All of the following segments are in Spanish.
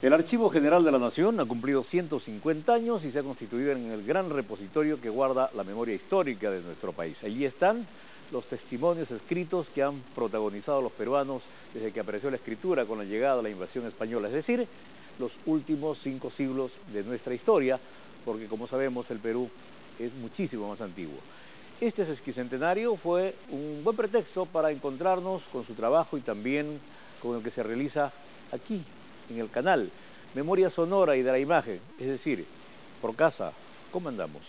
El Archivo General de la Nación ha cumplido 150 años y se ha constituido en el gran repositorio que guarda la memoria histórica de nuestro país. Allí están los testimonios escritos que han protagonizado los peruanos desde que apareció la escritura con la llegada de la invasión española, es decir, los últimos 5 siglos de nuestra historia, porque como sabemos el Perú es muchísimo más antiguo. Este sesquicentenario fue un buen pretexto para encontrarnos con su trabajo y también con el que se realiza aquí, en el canal, Memoria Sonora y de la Imagen, es decir, por casa, ¿cómo andamos?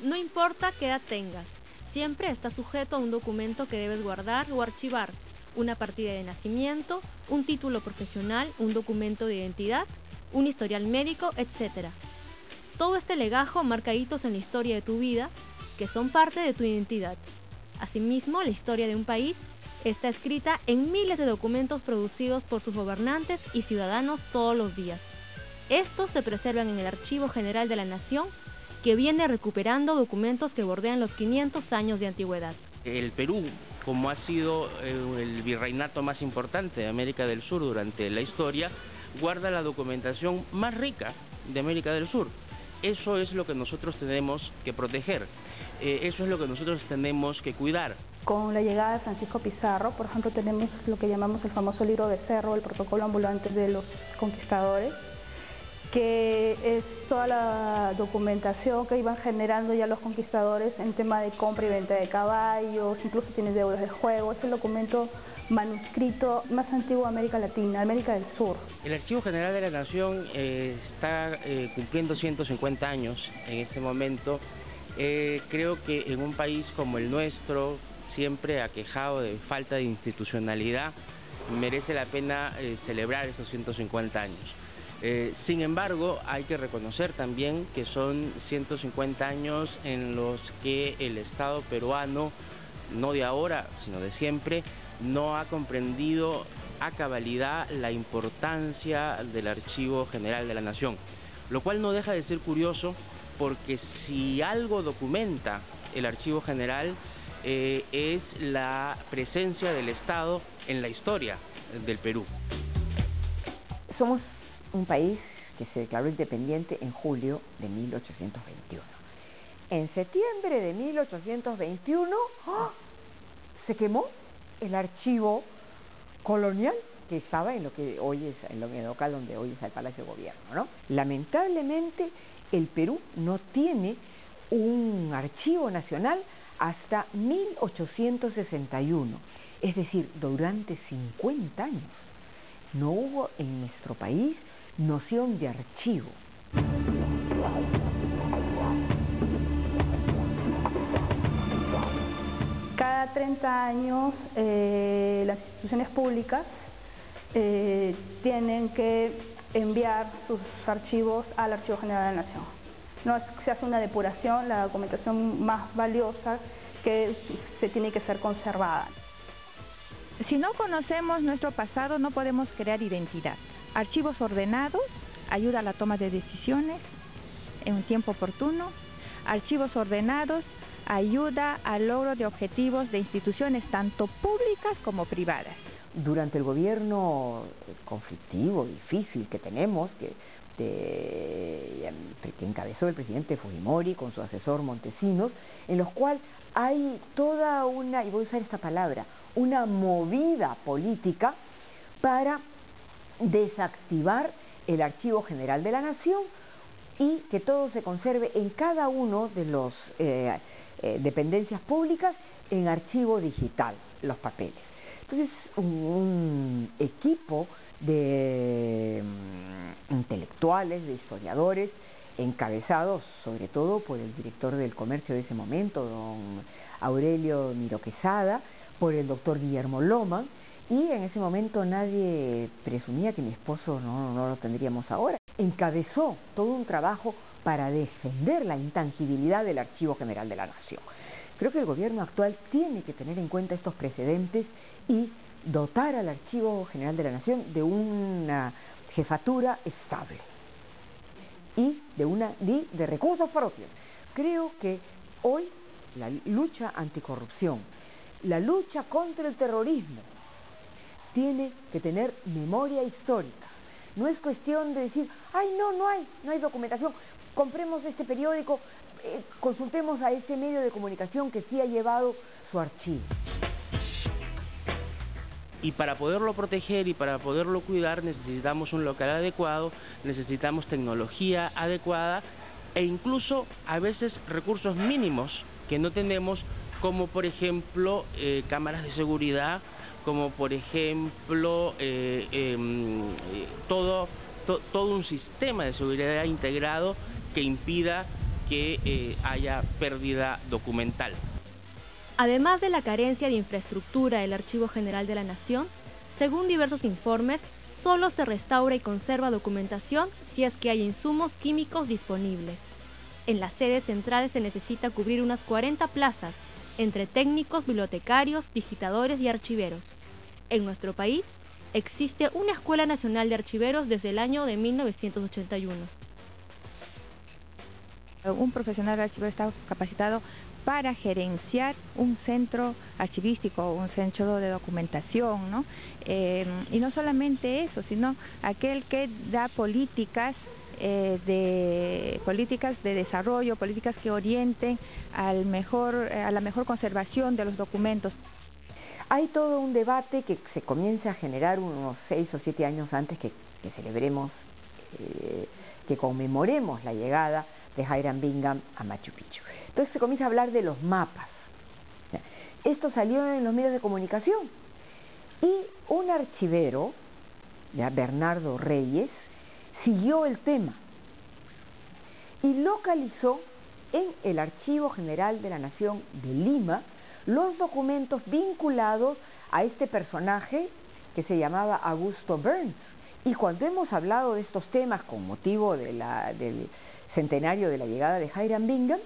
No importa qué edad tengas, siempre estás sujeto a un documento que debes guardar o archivar, una partida de nacimiento, un título profesional, un documento de identidad, un historial médico, etc. Todo este legajo marca hitos en la historia de tu vida, que son parte de tu identidad. Asimismo, la historia de un país está escrita en miles de documentos producidos por sus gobernantes y ciudadanos todos los días. Estos se preservan en el Archivo General de la Nación, que viene recuperando documentos que bordean los 500 años de antigüedad. El Perú, como ha sido el virreinato más importante de América del Sur durante la historia, guarda la documentación más rica de América del Sur. Eso es lo que nosotros tenemos que proteger, eso es lo que nosotros tenemos que cuidar. Con la llegada de Francisco Pizarro, por ejemplo, tenemos lo que llamamos el famoso libro de Cerro, el protocolo ambulante de los conquistadores, que es toda la documentación que iban generando ya los conquistadores en tema de compra y venta de caballos, incluso tiene deudas de juego. Es el documento manuscrito más antiguo de América Latina, América del Sur. El Archivo General de la Nación está cumpliendo 150 años en este momento. Creo que en un país como el nuestro, siempre aquejado de falta de institucionalidad, merece la pena celebrar esos 150 años. Sin embargo, hay que reconocer también que son 150 años en los que el Estado peruano, no de ahora, sino de siempre, no ha comprendido a cabalidad la importancia del Archivo General de la Nación, lo cual no deja de ser curioso, porque si algo documenta el Archivo General es la presencia del Estado en la historia del Perú. Somos un país que se declaró independiente en julio de 1821. En septiembre de 1821 se quemó el archivo colonial que estaba en lo que hoy es en el local donde hoy es el Palacio de Gobierno, ¿no? Lamentablemente el Perú no tiene un archivo nacional hasta 1861, es decir, durante 50 años no hubo en nuestro país noción de archivo. Cada 30 años las instituciones públicas tienen que enviar sus archivos al Archivo General de la Nación. No se hace una depuración, la documentación más valiosa que se tiene que ser conservada. Si no conocemos nuestro pasado, no podemos crear identidad. Archivos ordenados ayuda a la toma de decisiones en un tiempo oportuno. Archivos ordenados ayuda al logro de objetivos de instituciones tanto públicas como privadas. Durante el gobierno conflictivo, difícil que tenemos, que encabezó el presidente Fujimori con su asesor Montesinos, en los cuales hay toda una, y voy a usar esta palabra, una movida política para desactivar el Archivo General de la Nación y que todo se conserve en cada uno de los dependencias públicas en archivo digital, los papeles. Entonces, un equipo de intelectuales, de historiadores, encabezados sobre todo por el director del comercio de ese momento, don Aurelio Miro Quesada, por el doctor Guillermo Loma, y en ese momento nadie presumía que mi esposo no lo tendríamos ahora. Encabezó todo un trabajo para defender la intangibilidad del Archivo General de la Nación. Creo que el gobierno actual tiene que tener en cuenta estos precedentes y dotar al Archivo General de la Nación de una jefatura estable y de recursos propios. Creo que hoy la lucha anticorrupción, la lucha contra el terrorismo, tiene que tener memoria histórica, no es cuestión de decir, ay, no hay documentación, compremos este periódico, consultemos a ese medio de comunicación que sí ha llevado su archivo. Y para poderlo proteger y para poderlo cuidar necesitamos un local adecuado, necesitamos tecnología adecuada e incluso a veces recursos mínimos que no tenemos, como por ejemplo cámaras de seguridad, como por ejemplo todo un sistema de seguridad integrado que impida que haya pérdida documental. Además de la carencia de infraestructura del Archivo General de la Nación, según diversos informes, solo se restaura y conserva documentación si es que hay insumos químicos disponibles. En las sedes centrales se necesita cubrir unas 40 plazas, entre técnicos, bibliotecarios, digitadores y archiveros. En nuestro país existe una Escuela Nacional de Archiveros desde el año de 1981. Un profesional archivero está capacitado para gerenciar un centro archivístico, un centro de documentación, ¿no? Y no solamente eso, sino aquel que da políticas de desarrollo, políticas que orienten a la mejor conservación de los documentos. Hay todo un debate que se comienza a generar unos 6 o 7 años antes que celebremos, que conmemoremos la llegada de Hiram Bingham a Machu Picchu. Entonces se comienza a hablar de los mapas. Esto salió en los medios de comunicación y un archivero, Bernardo Reyes, siguió el tema y localizó en el Archivo General de la Nación de Lima los documentos vinculados a este personaje que se llamaba Augusto Burns. Y cuando hemos hablado de estos temas con motivo de del centenario de la llegada de Hiram Bingham,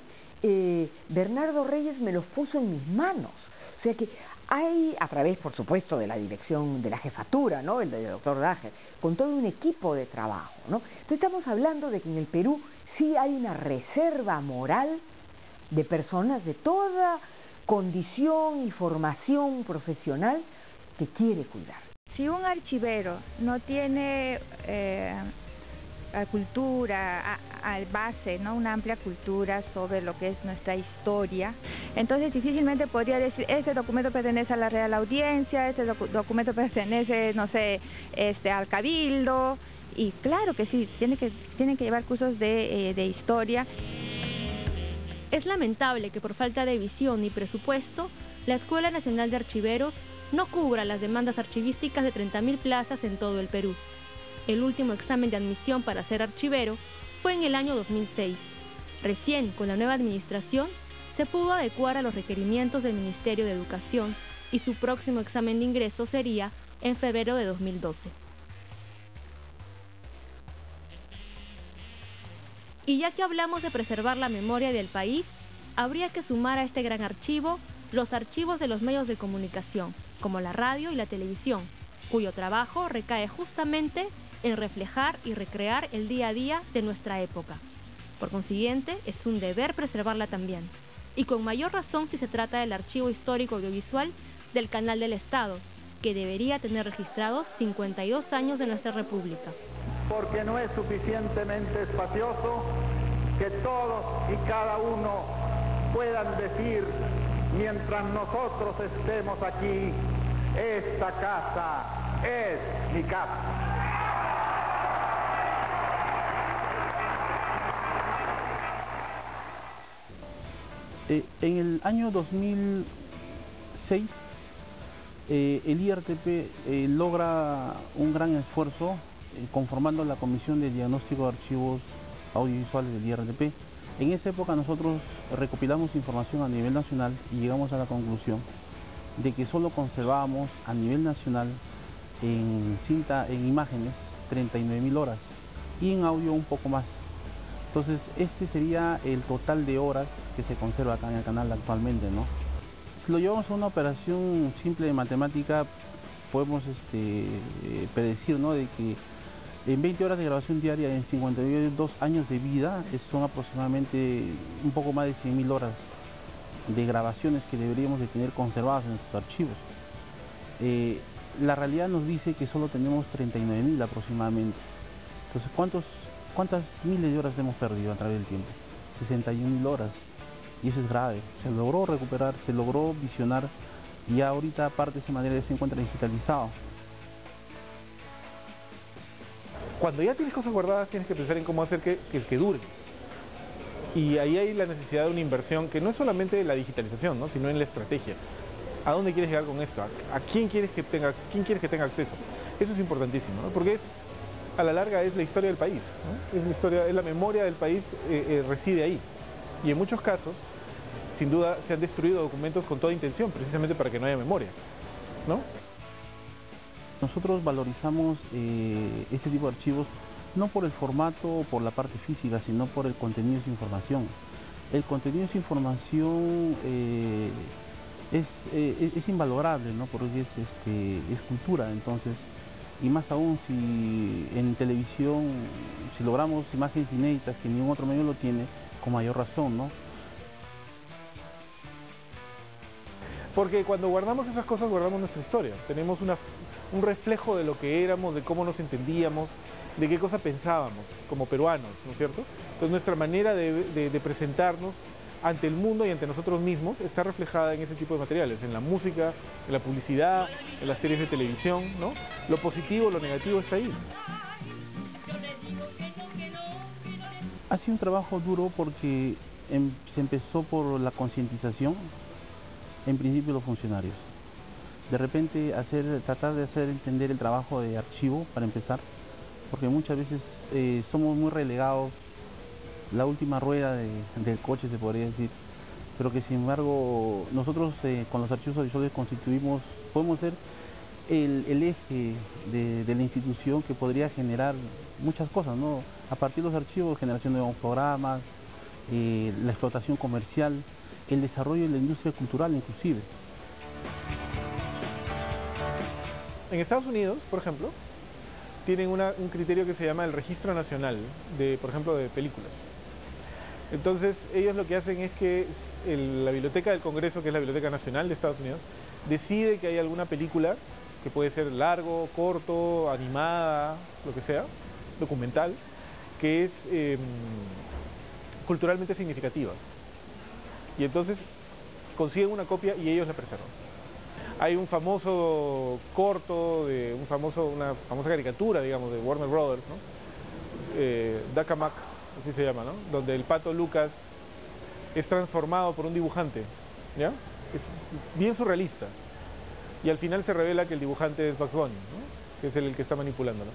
Bernardo Reyes me los puso en mis manos. O sea que hay, a través, por supuesto, de la dirección de la jefatura, ¿no?, el del doctor Dager, con todo un equipo de trabajo, ¿no? Entonces estamos hablando de que en el Perú sí hay una reserva moral de personas de toda condición y formación profesional que quiere cuidar. Si un archivero no tiene cultura, base, ¿no?, una amplia cultura sobre lo que es nuestra historia, entonces difícilmente podría decir, ese documento pertenece a la Real Audiencia, ese documento pertenece, no sé, al Cabildo, y claro que sí, tienen que llevar cursos de historia. Es lamentable que por falta de visión y presupuesto, la Escuela Nacional de Archiveros no cubra las demandas archivísticas de 30.000 plazas en todo el Perú. El último examen de admisión para ser archivero fue en el año 2006. Recién, con la nueva administración, se pudo adecuar a los requerimientos del Ministerio de Educación y su próximo examen de ingreso sería en febrero de 2012. Y ya que hablamos de preservar la memoria del país, habría que sumar a este gran archivo los archivos de los medios de comunicación, como la radio y la televisión, cuyo trabajo recae justamente en reflejar y recrear el día a día de nuestra época. Por consiguiente, es un deber preservarla también, y con mayor razón si se trata del archivo histórico audiovisual del Canal del Estado, que debería tener registrados 52 años de nuestra República. Porque no es suficientemente espacioso que todos y cada uno puedan decir, mientras nosotros estemos aquí, esta casa es mi casa. En el año 2006, el IRTP logra un gran esfuerzo conformando la Comisión de Diagnóstico de Archivos Audiovisuales del IRTP. En esa época nosotros recopilamos información a nivel nacional y llegamos a la conclusión de que solo conservábamos a nivel nacional en imágenes 39.000 horas y en audio un poco más. Entonces este sería el total de horas que se conserva acá en el canal actualmente, ¿no? Si lo llevamos a una operación simple de matemática, podemos predecir, ¿no?, de que en 20 horas de grabación diaria, en 52 años de vida, son aproximadamente un poco más de 100.000 horas de grabaciones que deberíamos de tener conservadas en nuestros archivos. La realidad nos dice que solo tenemos 39.000 aproximadamente. Entonces, ¿cuántas miles de horas hemos perdido a través del tiempo? 61.000 horas. Y eso es grave. Se logró recuperar, se logró visionar, y ahorita parte de esa manera se encuentra digitalizado. Cuando ya tienes cosas guardadas, tienes que pensar en cómo hacer que dure. Y ahí hay la necesidad de una inversión que no es solamente la digitalización, ¿no?, sino en la estrategia. ¿A dónde quieres llegar con esto? ¿A quién quieres que tenga acceso? Eso es importantísimo, ¿no? Porque a la larga es la historia del país, ¿no? Es la memoria del país, reside ahí. Y en muchos casos, sin duda, se han destruido documentos con toda intención, precisamente para que no haya memoria, ¿no? Nosotros valorizamos este tipo de archivos no por el formato o por la parte física, sino por el contenido de su información. El contenido de su información es invalorable, ¿no? Porque es cultura. Entonces, y más aún si en televisión, si logramos imágenes inéditas que ningún otro medio lo tiene, con mayor razón, ¿no? Porque cuando guardamos esas cosas, guardamos nuestra historia. Tenemos un reflejo de lo que éramos, de cómo nos entendíamos, de qué cosa pensábamos como peruanos, ¿no es cierto? Entonces nuestra manera de presentarnos ante el mundo y ante nosotros mismos está reflejada en ese tipo de materiales, en la música, en la publicidad, en las series de televisión, ¿no? Lo positivo, lo negativo está ahí. Ha sido un trabajo duro porque se empezó por la concientización, en principio los funcionarios. De repente tratar de hacer entender el trabajo de archivo, para empezar, porque muchas veces somos muy relegados, la última rueda del coche, se podría decir, pero que sin embargo nosotros con los archivos audiovisuales podemos ser el eje de la institución que podría generar muchas cosas, ¿no? A partir de los archivos, generación de nuevos programas, la explotación comercial, el desarrollo de la industria cultural inclusive. En Estados Unidos, por ejemplo, tienen un criterio que se llama el Registro Nacional, por ejemplo, de películas. Entonces, ellos lo que hacen es que la Biblioteca del Congreso, que es la Biblioteca Nacional de Estados Unidos, decide que hay alguna película, que puede ser largo, corto, animada, lo que sea, documental, que es culturalmente significativa. Y entonces consiguen una copia y ellos la preservan. Hay un famoso corto, una famosa caricatura, digamos, de Warner Brothers, ¿no? Dakamak, así se llama, ¿no? Donde el pato Lucas es transformado por un dibujante, ¿ya? Es bien surrealista. Y al final se revela que el dibujante es Bugs Bunny, ¿no? Que es el que está manipulándolo.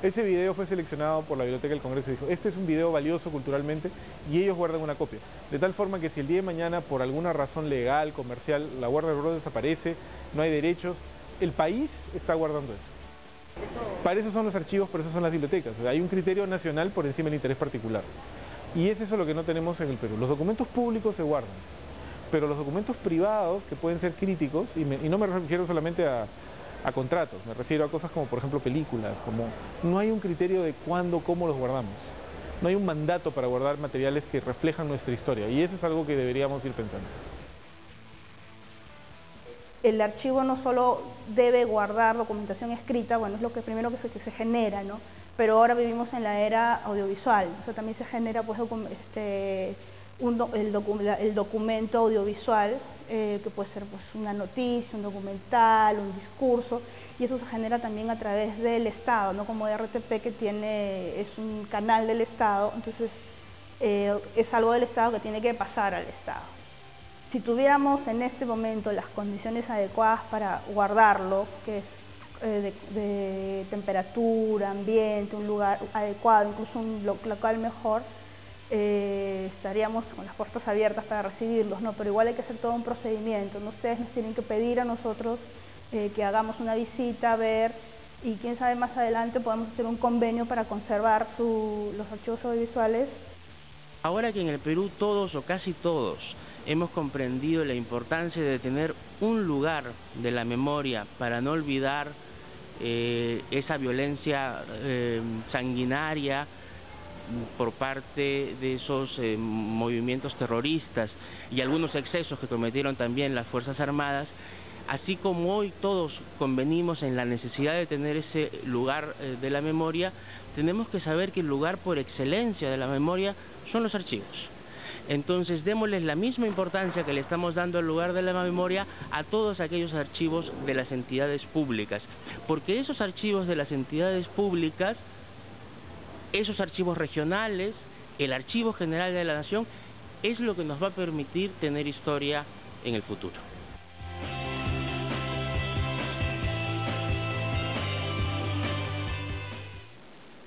Ese video fue seleccionado por la Biblioteca del Congreso y dijo, este es un video valioso culturalmente, y ellos guardan una copia. De tal forma que si el día de mañana, por alguna razón legal, comercial, la Warner Bros. Desaparece, no hay derechos, el país está guardando eso. Para eso son los archivos, por eso son las bibliotecas. O sea, hay un criterio nacional por encima del interés particular. Y es eso lo que no tenemos en el Perú. Los documentos públicos se guardan, pero los documentos privados, que pueden ser críticos, y no me refiero solamente a contratos, me refiero a cosas como, por ejemplo, películas, como no hay un criterio de cuándo, cómo los guardamos. No hay un mandato para guardar materiales que reflejan nuestra historia, y eso es algo que deberíamos ir pensando. El archivo no solo debe guardar documentación escrita, bueno, es lo que primero que se genera, ¿no? Pero ahora vivimos en la era audiovisual, o sea, también se genera pues el documento audiovisual, que puede ser pues una noticia, un documental, un discurso, y eso se genera también a través del Estado, no como RTP, que es un canal del Estado. Entonces es algo del Estado que tiene que pasar al Estado. Si tuviéramos en este momento las condiciones adecuadas para guardarlo, que es de temperatura, ambiente, un lugar adecuado, incluso un local mejor, estaríamos con las puertas abiertas para recibirlos, ¿no? Pero igual hay que hacer todo un procedimiento, ¿no? Ustedes nos tienen que pedir a nosotros que hagamos una visita, ver, y quién sabe, más adelante podemos hacer un convenio para conservar los archivos audiovisuales. Ahora que en el Perú todos o casi todos hemos comprendido la importancia de tener un lugar de la memoria para no olvidar esa violencia sanguinaria por parte de esos movimientos terroristas y algunos excesos que cometieron también las Fuerzas Armadas, Así como hoy todos convenimos en la necesidad de tener ese lugar de la memoria, tenemos que saber que el lugar por excelencia de la memoria son los archivos. Entonces démosles la misma importancia que le estamos dando al lugar de la memoria a todos aquellos archivos de las entidades públicas, porque esos archivos de las entidades públicas, esos archivos regionales, el Archivo General de la Nación, es lo que nos va a permitir tener historia en el futuro.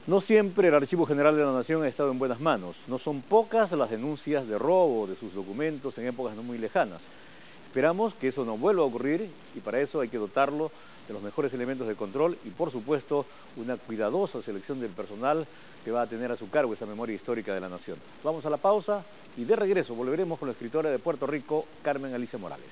No siempre el Archivo General de la Nación ha estado en buenas manos. No son pocas las denuncias de robo de sus documentos en épocas no muy lejanas. Esperamos que eso no vuelva a ocurrir y para eso hay que dotarlo de los mejores elementos de control y, por supuesto, una cuidadosa selección del personal que va a tener a su cargo esa memoria histórica de la nación. Vamos a la pausa y de regreso volveremos con la escritora de Puerto Rico, Carmen Alicia Morales.